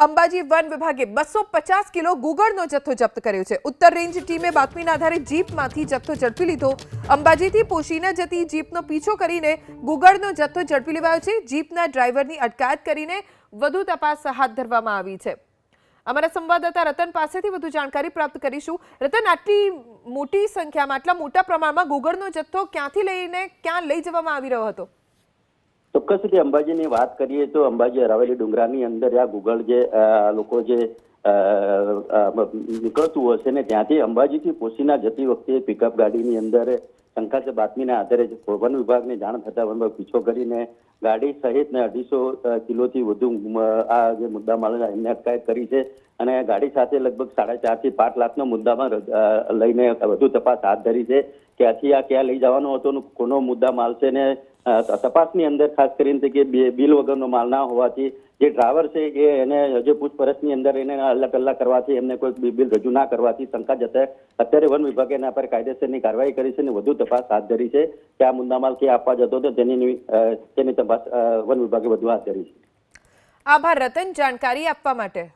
Ambaji one વિભાગે 250 kilo ગુગળનો જથ્થો જપ્ત કર્યો છે। ઉત્તર રેન્જ ટીમે બાતમીના આધારે જીપમાંથી જથ્થો ઝડપી લીધો। અંબાજીથી પોશીના જતી જીપનો પીછો કરીને ગુગળનો જથ્થો ઝડપી લેવાયો છે। જીપના ડ્રાઈવરની અટકાયત કરીને વધુ તપાસ હાથ ધરવામાં આવી છે। અમારા સંવાદદાતા રતન પાસેથી વધુ જાણકારી પ્રાપ્ત કરીશું। રતન, આટલી મોટી સંખ્યામાં આટલા મોટા પ્રમાણમાં ગુગળનો જથ્થો ક્યાંથી લઈને ક્યાં લઈ જવામાં આવી રહ્યો હતો? ચોક્કસ રીતે અંબાજીની વાત કરીએ તો અંબાજી અરાવલી ડુંગરાની અંદર આ ગુગળ જે લોકો જે નીકળતું હશે ને ત્યાંથી અંબાજીથી પોશીના જતી વખતે પિકઅપ ગાડીની અંદર શંકાસ્પદ બાતમીના આધારે વન વિભાગને જાણ થતા વન વિભાગ પીછો કરીને ગાડી સહિત ને 250 કિલોથી વધુ આ જે મુદ્દામાલ એમને અટકાયત કરી છે અને ગાડી સાથે લગભગ 4.5 થી 5 લાખનો મુદ્દામાલ લઈને વધુ તપાસ હાથ ધરી છે। ક્યાંથી આ ક્યાં લઈ જવાનો હતો, કોનો મુદ્દામાલ છે ને તપાસની અંદર ખાસ કરીને કે બિલ વગરનો માલ ના હોવાથી જે ડ્રાઈવર છે એને હજુ પૂછપરછની અંદર એને અલ્લા કરવાથી એમને કોઈ બિલ રજૂ ના કરવાથી શંકા જતા અત્યારે વન વિભાગે એના પર કાયદેસરની કાર્યવાહી કરી છે અને વધુ તપાસ હાથ ધરી છે કે આ મુદ્દામાલ ક્યાં આપવા જતો હતો તેની તપાસ વન વિભાગે વધુ હાથ ધરી છે। આભાર રતન, જાણકારી આપવા માટે।